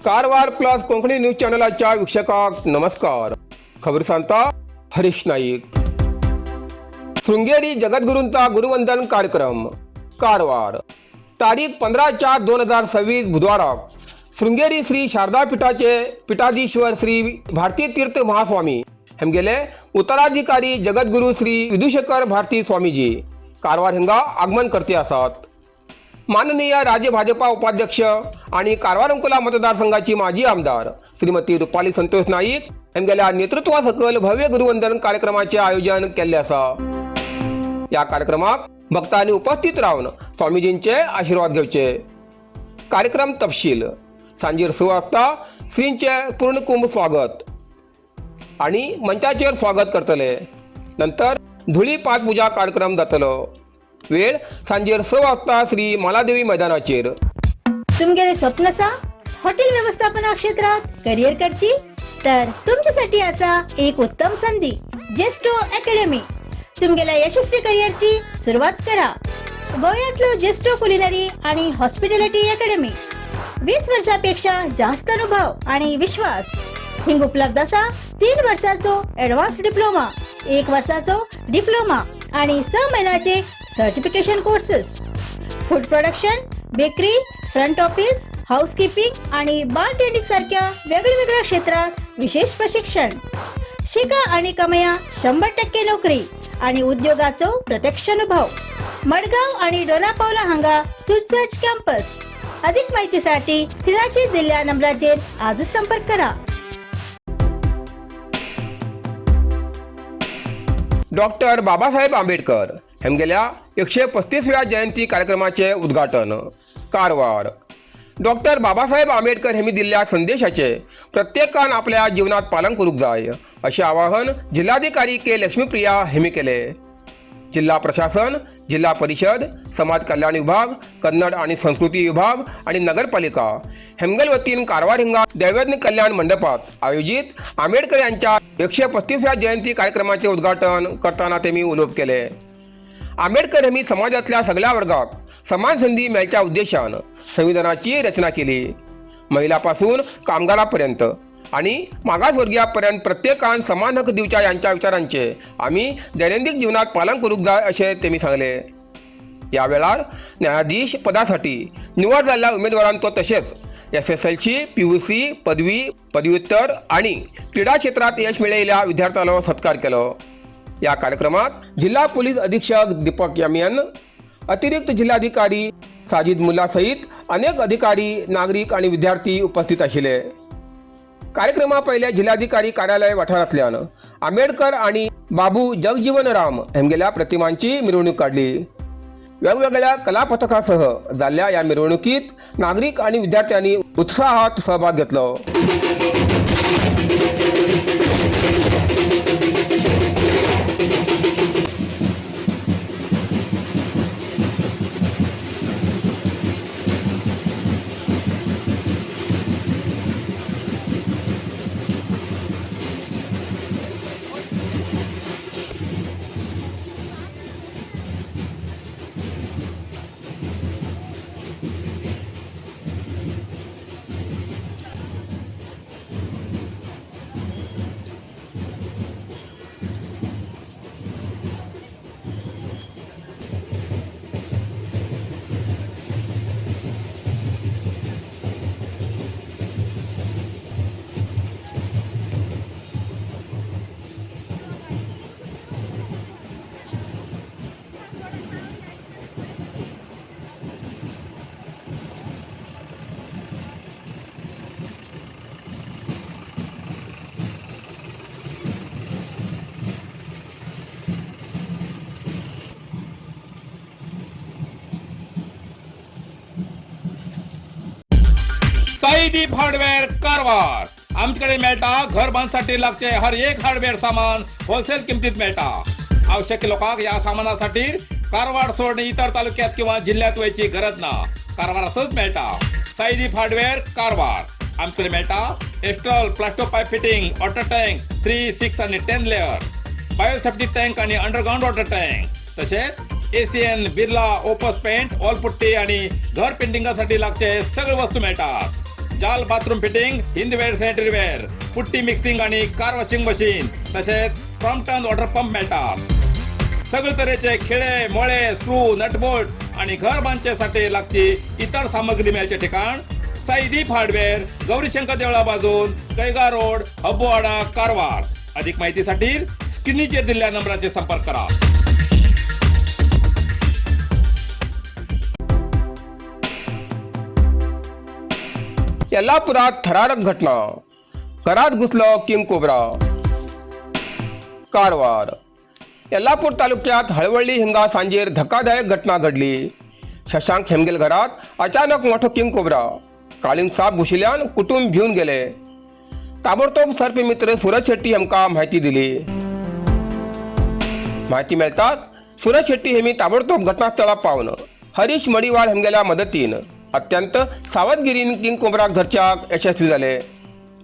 Karwar plus Konkani news चॅनलाच्या वीक्षकांक नमस्कार. खबर सांगता हरीश नाईक. शृंगेरी जगद्गुरूंचा गुरुवंदन कार्यक्रम कारवार तारीख 15/4/2026 बुधवाराक शृंगेरी श्री शारदा पीठाचे पीठाधीश्वर श्री भारती तीर्थ महास्वामी हेमगेले उत्तराधिकारी जगद्गुरू श्री विदुशेखर भारती स्वामीजी कारवार हिंगा आगमन करते आसात. माननीय राज्य भाजपा उपाध्यक्ष आणि कारवार अंकोला मतदारसंघाची माजी आमदार श्रीमती रुपाली संतोष नाईक हेमगेल्या नेतृत्वा सकल भव्य गुरुवंदन कार्यक्रमाचे आयोजन केले आसा. या कार्यक्रमाक भक्तांनी उपस्थित राहून स्वामीजींचे आशीर्वाद घेवचे. कार्यक्रम तपशील सांजेर 6 वाजता श्रींचे पूर्णकुंभ स्वागत आणि मंचाचेर स्वागत करतले. नंतर धुळी पाठपूजा कार्यक्रम जातलो. वेळ सांजेर 6 वाजता श्री मालादेवी मैदानाचेर. तुमगेले स्वप्न आसा हॉटेल व्यवस्थापना क्षेत्रात करिअर करची तर तुमच्यासाठी आसा एक उत्तम संधी जेस्टो अकॅडमी. तुमगेल्या यशस्वी करिअरची सुरुवात करा. गोव्यातलो जेस्टो कुलिनरी आणि हॉस्पिटॅलिटी अकॅडमी 20 वर्षांपेक्षा जास्त अनुभव आणि विश्वास हिंग उपलब्ध आसा. 3 वर्षाचो ॲडव्हान्स डिप्लोमा, 1 वर्षाचो डिप्लोमा आणि 6 महिन्याचे certification courses. Food production, bakery, front office, housekeeping आणि बारटेंडिंग सारख्या वेगवेगळ्या क्षेत्रात विशेष प्रशिक्षण. शिका आणि कमया 100% नोकरी आणि उद्योगाचो प्रत्यक्ष अनुभव. मडगाव आणि डोनापावला हांगा सुसज्ज कॅम्पस. अधिक माहितीसाठी स्क्रीनाचेर दिल्ल्या नंबराचेर आजच संपर्क करा. डॉक्टर बाबासाहेब आंबेडकर हेमगेल्या 135व्या जयंती कार्यक्रमाचे उद्घाटन कारवार. डॉक्टर बाबासाहेब आंबेडकर हेमी दिल्ल्या संदेशाचे प्रत्येकान आपल्या जीवनात पालन करूक जाय असे आवाहन जिल्हाधिकारी के लक्ष्मीप्रिया हेमी केले. जिल्हा प्रशासन, जिल्हा परिषद, समाज कल्याण विभाग, कन्नड आणि संस्कृती विभाग आणि नगरपालिका हेमगेल वतीन कारवार हिंगा दैवज्ञ कल्याण मंडपात आयोजित आंबेडकर यांच्या 135व्या जयंती कार्यक्रमाचे उद्घाटन करताना त्यांनी उलोवप केले. आंबेडकर हेमी समाजातल्या सगळ्या वर्गाक समान संधी मेळच्या उद्देशान संविधानाची रचना केली. महिलांपासून कामगारांपर्यंत आणि मागासवर्गीयांपर्यंत प्रत्येकान समान हक दिवच्या यांच्या विचारांचे आम्ही दैनंदिन जीवनात पालन करूक जाय असे त्यांनी सांगले. या वेळार न्यायाधीश पदासाठी निवड झालेल्या उमेदवारांचो तसेच SSLC, PUC, पदवी, पदव्युत्तर आणि क्रीडा क्षेत्रात यश मिळवलेल्या विद्यार्थ्यांना सत्कार केलो. या कार्यक्रमात जिल्हा पोलीस अधीक्षक दीपक यमियन, अतिरिक्त जिल्हाधिकारी साजिद मुल्ला सहित अनेक अधिकारी, नागरिक आणि विद्यार्थी उपस्थित आशिल्ले. कार्यक्रमा पहिले जिल्हाधिकारी कार्यालय वाठारांतल्यान आंबेडकर आणि बाबू जगजीवनराम हेमगेल्या प्रतिमांची मिरवणूक काढली. वेगवेगळ्या कलापथकासह जाल्ल्या या मिरवणुकीत नागरिक आणि विद्यार्थ्यांनी उत्साहात सहभाग घेतलो. साईदीप हार्डवेअर कारवार. आमच्याकडे मेळटा घर बांधसाठी लागचे हर एक हार्डवेअर सामान होलसेल किमतीत मेळटा. आवश्यक लोकांक या सामानासाठी कारवार सोडून इतर तालुक्यात किंवा जिल्ह्यात वयची गरज ना. कारवारातच मेळटा. साईदीप हार्डवेअर कारवार. आमच्याकडे मेळटा Astral, Plasto pipe fitting, water tank 3, 6 आणि 10 लेअर, बायोसेफ्टी टँक आणि अंडरग्राउंड वॉटर टँक, तसेच ACN, Birla, Opus paint, wall putty आणि घर पेंटिंगासाठी लागचे सगळे वस्तू मिळतात. जाल bathroom fitting, Hindware, sanitary ware, putty mixing आणि कार वॉशिंग मशीन तसेच क्रॉम्प्टन वॉटर पंप मेळटात. सगळे तरेचे खिळे, मोळे, स्क्रू, नटबोल्ट आणि घर बांधचेसाठी लागची इतर सामग्री मेळचे ठिकाण साई दीप हार्डवेअर, गौरीशंकर देवळा बाजून, कैगा रोड, हब्बुवाडा, कारवार. अधिक माहितीसाठी स्क्रीनचेर दिलेल्या नंबराचे संपर्क करा. यल्लापुरात थरारक घटना. घरात घुसलं किंग कोब्रा. कारवार. यल्लापूर तालुक्यात हळवळी हिंगा सांजेर धक्कादायक घटना घडली. शशांक हेमगेल घरात अचानक मोठो किंग कोब्रा काळिंग साप घुशिल्ल्यान कुटुंब भिवन गेले. ताबडतोब सर्प मित्र सूरज शेट्टी हेमकां माहिती दिली. माहिती मेळताच सूरज शेट्टी हेमी ताबडतोब घटनास्थळार पावन हरीश मडीवाल हेमगेल्या मदतीन अत्यंत सावधगिरीन किंग कोब्राक धरच्याक यशस्वी झाले.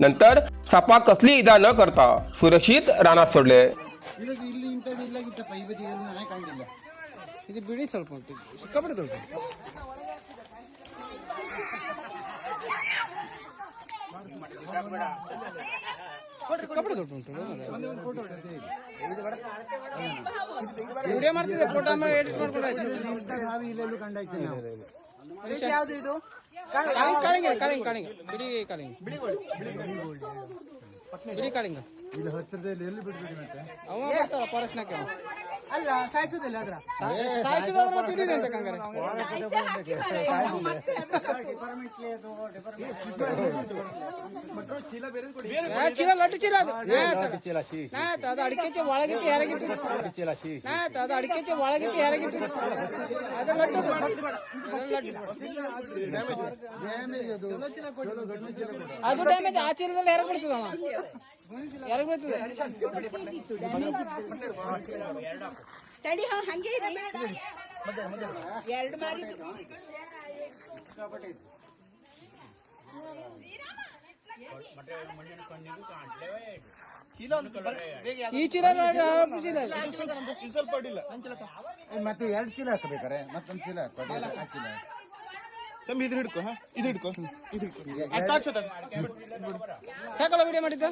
नंतर सापाक कसली इजा न करता सुरक्षित रानात सोडले. ಬಿಡಿ ಸ್ವಲ್ಪ ಸಿಕ್ಕಾಪಟ್ಟೆ ದೊಡ್ಡ ಸಿಕ್ಕಾಪಟ್ಟೆ ದೊಡ್ಡ ಉಂಟು ವಿಡಿಯೋ ಮಾಡ್ತಿದ್ದೆ ಫೋಟೋ ಎಡಿಟ್ ಮಾಡ್ಕೊಂಡು ಯಾವ್ದು ಇದು ಕಾಳಿಂಗ ಕಾಳಿಂಗ ಕಾಳಿಂಗ ಬಿಡಿ ಕಾಳಿಂಗ ಬಿಡಿ ಕಾಳಿಂಗ ಇಲ್ಲಿ ಹತ್ತಿರದಲ್ಲಿ ಎಲ್ಲಿ ಬಿಡ್ಬೇಡಿ ಮತ್ತೆ ಅವ ಬರ್ತಾರ ಫಾರೆಸ್ಟ್ನಾಗ ಅಲ್ಲ ಸಾಯಿಸೋದಿಲ್ಲ ಅದ್ರ ಸಾಯಿಸೋದಾದ್ರೆ ಮತ್ತೆ ಹಿಡಿದೆ ಅಂತ ಕಂಗಾರೆ ಚೀಲ ಲಡ್ಡು ಚೀಲ ಅದು ಅದು ಅಡಿಕೆ ಒಳಗಿಟ್ಟು ಯಾರಾಗಿಟ್ಟು ಅದು ಅಡಿಕೆ ಒಳಗಿಟ್ಟು ಯಾರಾಗಿಟ್ಟು ಅದು ಲಡ್ಡು ಅದು ಡ್ಯಾಮೇಜ್ ಆ ಚೀಲದಲ್ಲಿ ಯಾರಿಗೆ ಬಿಡ್ತದ ಅವ ಯಾರಿಗೆ ಬಿಡ್ತದೆ ತಡಿ ಹಂಗೆ ಎರಡು ಮಾರಿ ಈ ಚೀಲ ಮತ್ತೆ ಎರಡು ಚೀಲ ಹಾಕಬೇಕಾರೆ ಮತ್ತೊಂದು ಚೀಲ ಹಾಕಿಲ್ಲ ತಮ್ಮ ಇದು ಹಿಡ್ಕೊ ಇದು ಹಿಡ್ಕೊ ಇದು ಸಾಕಲ್ಲ ವಿಡಿಯೋ ಮಾಡಿದ್ದ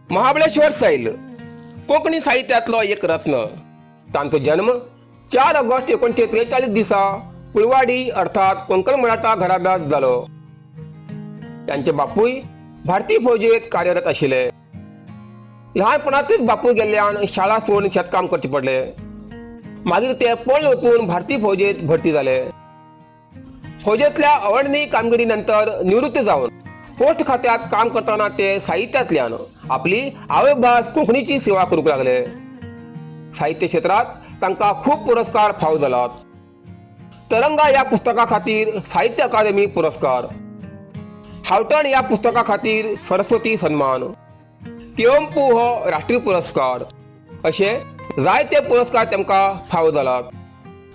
महाबळेश्वर सैल कोकणी साहित्यातलो एक रत्न. तांचो जन्म 4 ऑगस्ट 1943 दिसा कुळवाडी अर्थात कोंकण मराठा घराब्यात जालो. त्यांचे बापूय भारतीय फौजेत कार्यरत आशिल्ले. ल्हानपणांतच बापूय गेल्ल्यान शाळा सोडून शेतकाम करचे पडले. मागीर ते पळून वचून भारतीय फौजेत भरती जाले. फौजेतल्या अवर्णनीय कामगिरी नंतर निवृत्त जावन पोस्ट खात्यात काम करताना ते साहित्यातल्यान आपली आवयभास कोंकणीची सेवा करूंक लागले. साहित्य क्षेत्रात तांकां खूब पुरस्कार फावो जालात. तरंगा या पुस्तका खातीर साहित्य अकादमी पुरस्कार, हावटण या पुस्तका खातीर सरस्वती सन्मान, केओम्पू हो राष्ट्रीय पुरस्कार असे जायते पुरस्कार तांकां फावो जालात.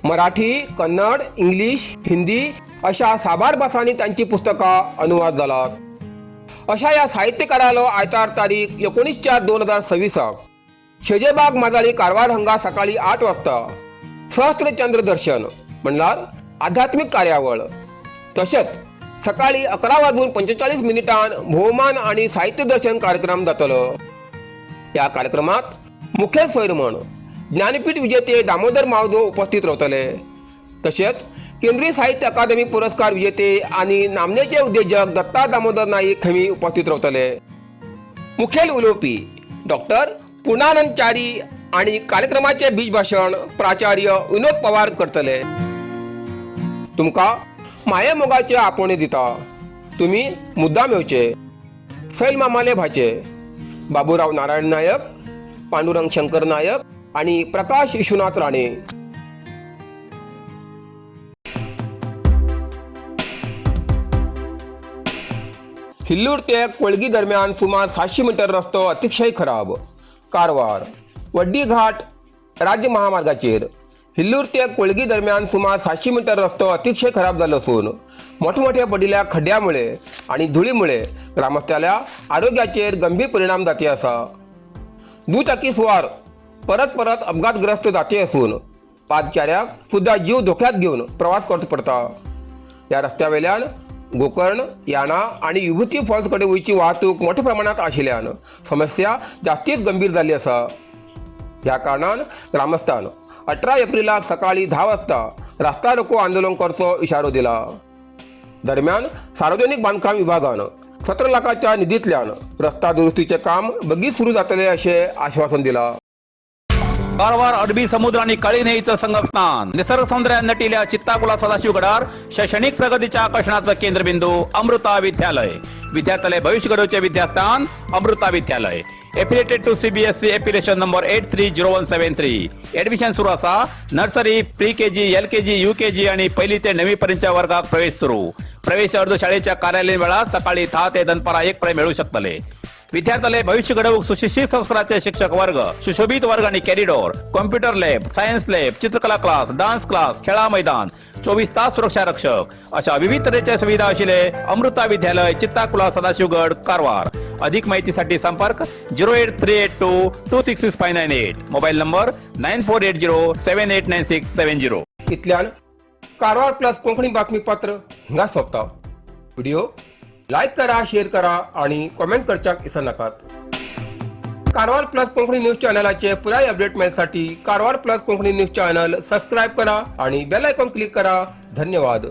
मराठी, कन्नड, इंग्लिश, हिंदी अशा साबार भासांनी तांची पुस्तकां अनुवाद जालात. अशा या साहित्यकारालो आयतार तारीख 19/4/2026 शेजेबाग माजाळी कारवार हांगा सकाळी 8 वाजता सहस्त्रचंद्र दर्शन म्हणल्यार आध्यात्मिक कार्यावळ, तशेंच सकाळी 11:45 भोवमान आणि साहित्य दर्शन कार्यक्रम जातलो. या कार्यक्रमात मुखेल सोयर म्हण ज्ञानपीठ विजेते दामोदर मावजो उपस्थित रावतले. तशेंच केंद्रीय साहित्य अकादमी पुरस्कार विजेते आणि नामनेचे उद्योजक दत्ता दामोदर नाईक हेमी उपस्थित रावतले. मुखेल उलोवपी डॉक्टर पूर्णानंद चारी आणि कार्यक्रमाचे बीज भाषण प्राचार्य विनोद पवार करतले. तुमकां माये मोगाचे आपोवणे दिता. तुम्ही मुद्दाम येवचे. सैल मामाले भाचे, बाबूराव नारायण नायक, पांडुरंग शंकर नायक आणि प्रकाश विश्वनाथ राणे. हिल्लूर ते कोळगी दरम्यान सुमार 700 मीटर रस्तो अतिशय खराब. कारवार. वड्डी घाट राज्य महामार्गाचेर हिल्लूर ते कोळगी दरम्यान सुमार 700 मीटर रस्तो अतिशय खराब जालो असून मोठमोठ्या पडिल्ल्या खड्ड्यामुळे आणि धुळीमुळे ग्रामस्थांच्या आरोग्याचेर गंभीर परिणाम जाते असा. दुचाकी सुवार परत परत अपघातग्रस्त जाते असून पादचाऱ्याक सुद्धा जीव धोक्यात घेऊन प्रवास करचो पडटा. ह्या रस्त्या वयल्यान गोकर्ण, याना आणि विभूती फॉल्स कडेन वयची वाहतूक मोठ्या प्रमाणात आशिल्ल्यान समस्या जास्तीच गंभीर जाल्ली आसा. ह्या कारणान ग्रामस्थान 18 एप्रिलाक सकाळी 10 वाजता रस्ता रोको आंदोलन करचो इशारो दिला. दरम्यान सार्वजनिक बांदकाम विभागान 17 लाखाच्या निधीतल्यान रस्ता दुरुस्तीचे काम बेगीन सुरू जातले अशें आश्वासन दिला. कारवार अरबी समुद्र आणि काळी नदीचं संगमस्थान, निसर्ग सौंदर्यात नटिल्या चित्ताकुला सदाशिवगडार शैक्षणिक प्रगतीच्या आकर्षणाचं केंद्रबिंदू अमृता विद्यालय. विद्यार्थ्यालय भविष्य घडोवचे विद्यास्थान Amrita Vidyalaya. Affiliated to CBSE affiliation number 830173. Admission सुरू असा. Nursery, pre KG, LKG, UKG आणि 1ली ते 9वी पर्यंतच्या वर्गात प्रवेश सुरू. प्रवेश अर्ज शाळेच्या कार्यालयीन वेळा सकाळी 10 ते दनपारा 1 पर्यंत मिळू शकतले. विद्यार्थ्यालय भविष्य घडवूक सुशिक्षित संस्काराचे शिक्षक वर्ग, सुशोभित वर्ग आणि corridor, computer lab, science lab, चित्रकला क्लास, डान्स क्लास, खेळा मैदान, 24 तास सुरक्षा रक्षक अशा विविध तऱ्हेच्या सुविधा आशिल्ले अमृता विद्यालय, चित्ताकुला, सदाशिवगड, कारवार. अधिक माहितीसाठी संपर्क 08382266598. Mobile number 9480789670. इतल्यान कारवार प्लस कोंकणी बातमीपत्र हिंगा सोंपता. व्हिडिओ लाईक करा, शेअर करा आणि कमेंट करच्याक विसरू नाकात. कारवार प्लस कोंकणी न्यूज चॅनलाचे पुराय अपडेट मेळसाठी Karwar plus Konkani news channel subscribe करा आणि बेल आयकॉन क्लिक करा. धन्यवाद.